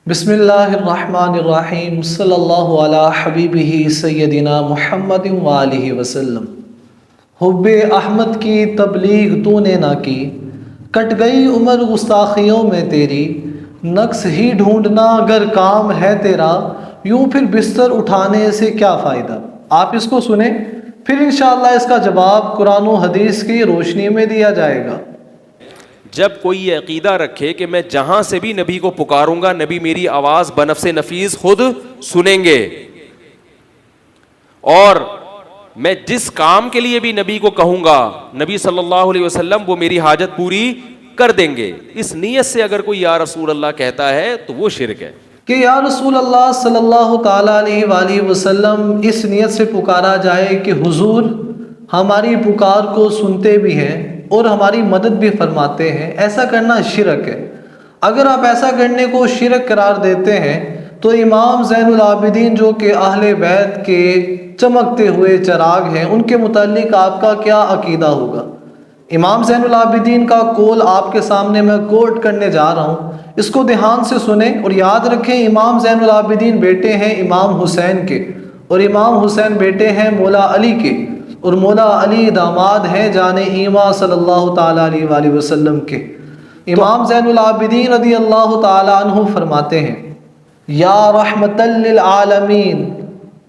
بسم اللہ الرحمن الرحیم صلی اللہ علی حبیبہ سیدنا محمد وآلہ وسلم۔ حب احمد کی تبلیغ تو نے نہ کی، کٹ گئی عمر گستاخیوں میں تیری، نقص ہی ڈھونڈنا اگر کام ہے تیرا، یوں پھر بستر اٹھانے سے کیا فائدہ۔ آپ اس کو سنیں، پھر انشاءاللہ اس کا جواب قرآن و حدیث کی روشنی میں دیا جائے گا۔ جب کوئی یہ عقیدہ رکھے کہ میں جہاں سے بھی نبی کو پکاروں گا نبی میری آواز بنفس نفیس خود سنیں گے، اور میں جس کام کے لیے بھی نبی کو کہوں گا نبی صلی اللہ علیہ وسلم وہ میری حاجت پوری کر دیں گے، اس نیت سے اگر کوئی یا رسول اللہ کہتا ہے تو وہ شرک ہے کہ یا رسول اللہ صلی اللہ تعالیٰ علیہ وآلہ وسلم اس نیت سے پکارا جائے کہ حضور ہماری پکار کو سنتے بھی ہیں اور ہماری مدد بھی فرماتے ہیں، ایسا کرنا شرک ہے۔ اگر آپ ایسا کرنے کو شرک قرار دیتے ہیں تو امام زین العابدین جو کہ اہل بیت کے چمکتے ہوئے چراغ ہیں، ان کے متعلق آپ کا کیا عقیدہ ہوگا؟ امام زین العابدین کا قول آپ کے سامنے میں کوٹ کرنے جا رہا ہوں، اس کو دھیان سے سنیں اور یاد رکھیں امام زین العابدین بیٹے ہیں امام حسین کے، اور امام حسین بیٹے ہیں مولا علی کے، اور مولا علی داماد ہیں جان ایما صلی اللہ تعالیٰ علیہ وآلہ وسلم کے۔ امام زین العابدین رضی اللہ تعالیٰ عنہ فرماتے ہیں، یا رحمت للعالمین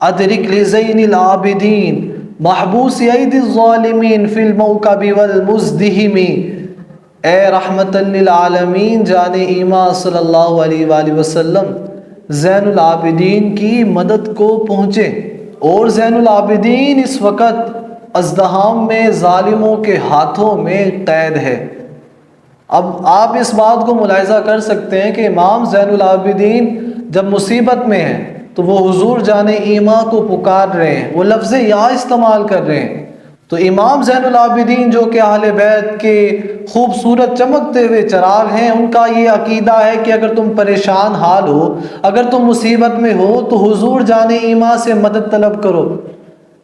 ادرک لزین العابدین محبوس عید الظالمین فی الموکب والمزدہم۔ اے رحمت للعالمین جان ایما صلی اللہ علیہ وآلہ وسلم زین العابدین کی مدد کو پہنچے، اور زین العابدین اس وقت ازدحام میں ظالموں کے ہاتھوں میں قید ہے۔ اب آپ اس بات کو ملاحظہ کر سکتے ہیں کہ امام زین العابدین جب مصیبت میں ہیں تو وہ حضور جان ایما کو پکار رہے ہیں، وہ لفظ یا استعمال کر رہے ہیں۔ تو امام زین العابدین جو کہ اہل بیت کے خوبصورت چمکتے ہوئے چراغ ہیں، ان کا یہ عقیدہ ہے کہ اگر تم پریشان حال ہو، اگر تم مصیبت میں ہو تو حضور جان ایما سے مدد طلب کرو۔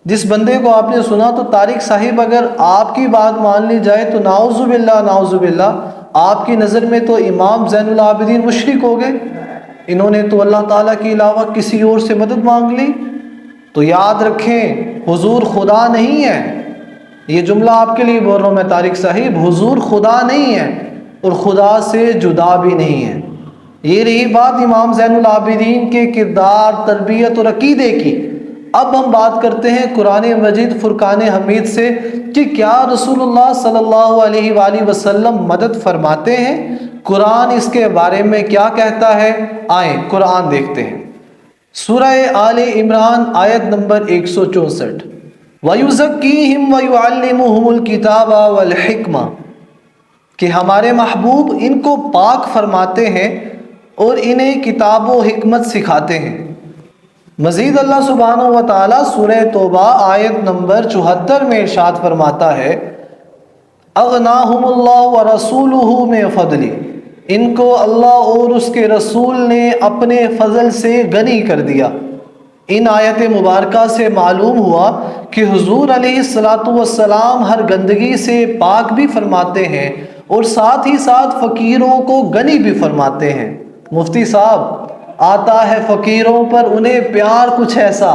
جس بندے کو آپ نے سنا تو طارق صاحب اگر آپ کی بات مان لی جائے تو نعوذ باللہ نعوذ باللہ، آپ کی نظر میں تو امام زین العابدین مشرک ہو گئے، انہوں نے تو اللہ تعالیٰ کے علاوہ کسی اور سے مدد مانگ لی۔ تو یاد رکھیں حضور خدا نہیں ہے، یہ جملہ آپ کے لیے بول رہا ہوں میں طارق صاحب، حضور خدا نہیں ہے اور خدا سے جدا بھی نہیں ہے۔ یہ رہی بات امام زین العابدین کے کردار، تربیت اور عقیدے کی۔ اب ہم بات کرتے ہیں قرآن مجید فرقان حمید سے کہ کیا رسول اللہ صلی اللہ علیہ وآلہ وسلم مدد فرماتے ہیں؟ قرآن اس کے بارے میں کیا کہتا ہے؟ آئیں قرآن دیکھتے ہیں۔ سورہ آل عمران آیت نمبر 164، وَيُزَكِّيهِمْ وَيُعَلِّمُهُمُ الْكِتَابَ وَالْحِكْمَةَ، کہ ہمارے محبوب ان کو پاک فرماتے ہیں اور انہیں کتاب و حکمت سکھاتے ہیں۔ مزید اللہ سبحانہ و تعالیٰ سورہ توبہ آیت نمبر 74 میں ارشاد فرماتا ہے، اغناہم اللہ ورسولہ من فضلہ، ان کو اللہ اور اس کے رسول نے اپنے فضل سے غنی کر دیا۔ ان آیت مبارکہ سے معلوم ہوا کہ حضور علیہ السلام ہر گندگی سے پاک بھی فرماتے ہیں اور ساتھ ہی ساتھ فقیروں کو غنی بھی فرماتے ہیں۔ مفتی صاحب، آتا ہے فقیروں پر انہیں پیار کچھ ایسا،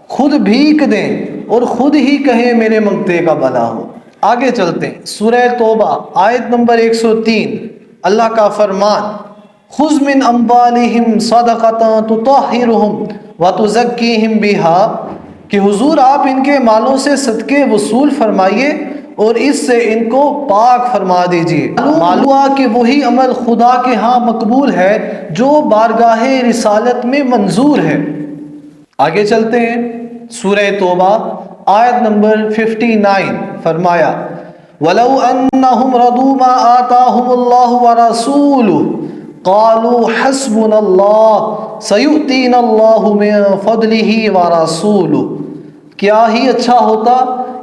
خود بھیک دیں اور خود ہی کہیں میرے منگتے کا بھلا ہو۔ آگے چلتے ہیں، سورہ توبہ آیت نمبر 103، اللہ کا فرمان، خذ من اموالہم صدقۃ تطہرہم وتزکیہم بہا، کہ حضور آپ ان کے مالوں سے صدقے وصول فرمائیے اور اس سے ان کو پاک فرما دیجیے۔ معلوم ہوا کہ وہی عمل خدا کے ہاں مقبول ہے جو بارگاہ رسالت میں منظور ہے۔ آگے چلتے ہیں، سورہ توبہ آیت نمبر 59، فرمایا، وَلَوْ أَنَّهُمْ رَضُوا مَا آتَاهُمُ اللَّهُ وَرَسُولُهُ قَالُوا حَسْبُنَا اللَّهُ سَيُؤْتِينَا اللَّهُ مِن فَضْلِهِ وَرَسُولُهُ، کیا ہی اچھا ہوتا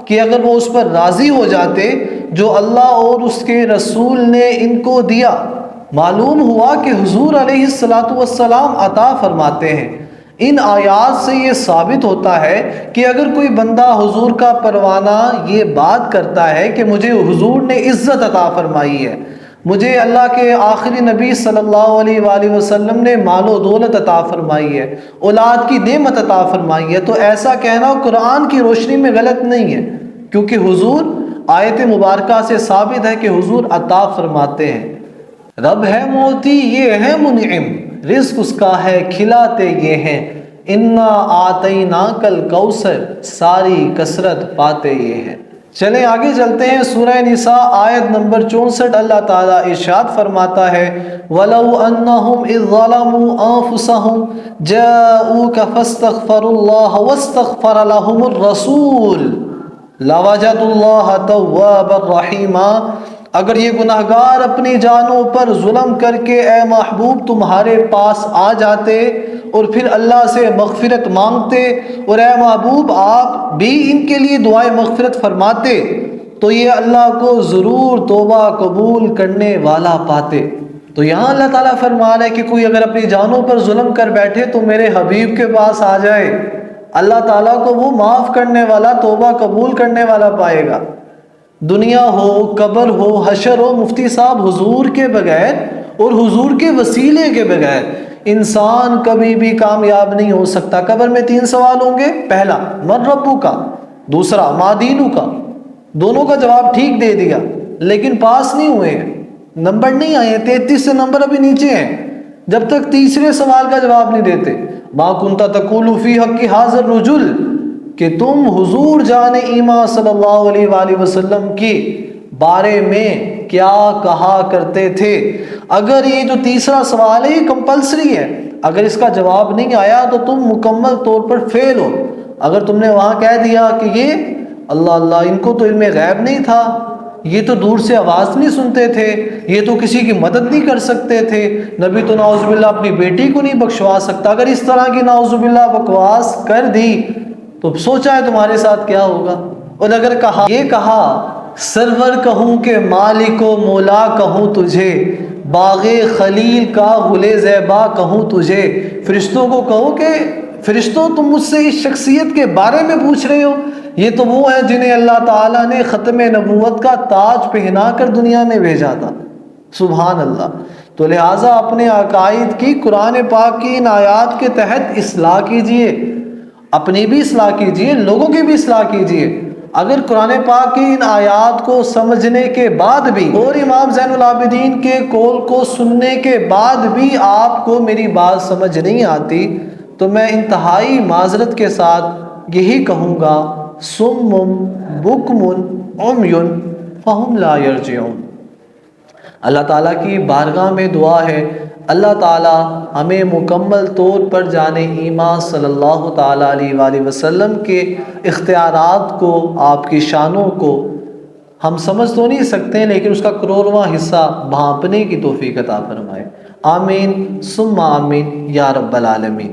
کہ اگر وہ اس پر راضی ہو جاتے جو اللہ اور اس کے رسول نے ان کو دیا۔ معلوم ہوا کہ حضور علیہ السلام عطا فرماتے ہیں۔ ان آیات سے یہ ثابت ہوتا ہے کہ اگر کوئی بندہ حضور کا پروانہ یہ بات کرتا ہے کہ مجھے حضور نے عزت عطا فرمائی ہے، مجھے اللہ کے آخری نبی صلی اللہ علیہ وآلہ وسلم نے مال و دولت عطا فرمائی ہے، اولاد کی نعمت عطا فرمائی ہے، تو ایسا کہنا قرآن کی روشنی میں غلط نہیں ہے، کیونکہ حضور آیت مبارکہ سے ثابت ہے کہ حضور عطا فرماتے ہیں۔ رب ہے موتی، یہ ہے منعم، رزق اس کا ہے، کھلاتے یہ ہیں، انا آتیناک الکوثر، ساری کثرت پاتے یہ ہیں۔ چلیں آگے چلتے ہیں، سورہ نساء آیت نمبر 64 اللہ تعالیٰ ارشاد فرماتا ہے وَلَوْ أَنَّهُمْ إِذ ظَلَمُوا أَنفُسَهُمْ جَاءُوكَ فَاسْتَغْفَرُوا اللَّهَ وَاسْتَغْفَرَ لَهُمُ الرَّسُولُ لَوَجَدُوا اللَّهَ تَوَّابًا رَحِيمًا۔ اگر یہ گناہگار اپنی جانوں پر ظلم کر کے اے محبوب تمہارے پاس آ جاتے اور پھر اللہ سے مغفرت مانگتے اور اے محبوب آپ بھی ان کے لیے دعائے مغفرت فرماتے تو یہ اللہ کو ضرور توبہ قبول کرنے والا پاتے۔ تو یہاں اللہ تعالیٰ فرما رہا ہے کہ کوئی اگر اپنی جانوں پر ظلم کر بیٹھے تو میرے حبیب کے پاس آ جائے، اللہ تعالیٰ کو وہ معاف کرنے والا، توبہ قبول کرنے والا پائے گا۔ دنیا ہو، قبر ہو، حشر ہو، مفتی صاحب حضور کے بغیر اور حضور کے وسیلے کے بغیر انسان کبھی بھی کامیاب نہیں ہو سکتا۔ قبر میں 3 سوال ہوں گے، پہلا من ربو کا، دوسرا ما دینو کا، دونوں کا جواب ٹھیک دے دیا لیکن پاس نہیں ہوئے ہیں، نمبر نہیں آئے ہیں، 33 سے نمبر ابھی نیچے ہیں، جب تک تیسرے سوال کا جواب نہیں دیتے۔ ما کنت تقول فی حق ھذا الرجل، کہ تم حضور جان ایماں صلی اللہ علیہ وآلہ وسلم کی بارے میں کیا کہا کرتے تھے۔ اگر یہ جو تیسرا سوال ہے یہ کمپلسری ہے، اگر اس کا جواب نہیں آیا تو تم مکمل طور پر فیل ہو۔ اگر تم نے وہاں کہہ دیا کہ یہ اللہ اللہ، ان کو تو علم غیب نہیں تھا، یہ تو دور سے آواز نہیں سنتے تھے، یہ تو کسی کی مدد نہیں کر سکتے تھے، نبی تو نعوذ باللہ اپنی بیٹی کو نہیں بخشوا سکتا، اگر اس طرح کی نعوذ باللہ بکواس کر دی تو سوچا ہے تمہارے ساتھ کیا ہوگا۔ اور اگر کہا یہ کہا سرور کہوں کہ مالک و مولا کہوں تجھے، باغ خلیل کا گل زیبا کہوں تجھے، فرشتوں کو کہو کہ فرشتوں تم مجھ سے اس شخصیت کے بارے میں پوچھ رہے ہو، یہ تو وہ ہیں جنہیں اللہ تعالیٰ نے ختم نبوت کا تاج پہنا کر دنیا میں بھیجا تھا۔ سبحان اللہ۔ تو لہٰذا اپنے عقائد کی قرآن پاک کی ان آیات کے تحت اصلاح کیجئے، اپنی بھی اصلاح کیجئے، لوگوں کی بھی اصلاح کیجئے۔ اگر قرآن پاک کی ان آیات کو سمجھنے کے بعد بھی اور امام زین العابدین کے قول کو سننے کے بعد بھی آپ کو میری بات سمجھ نہیں آتی تو میں انتہائی معذرت کے ساتھ یہی کہوں گا صم بکم عمی فہم لا یرجعون۔ اللہ تعالیٰ کی بارگاہ میں دعا ہے اللہ تعالیٰ ہمیں مکمل طور پر جان ایمان صلی اللہ تعالیٰ علیہ وآلہ وسلم کے اختیارات کو، آپ کی شانوں کو ہم سمجھ تو نہیں سکتے لیکن اس کا کروڑواں حصہ بھانپنے کی توفیق عطا فرمائے۔ آمین ثم آمین یا رب العالمین۔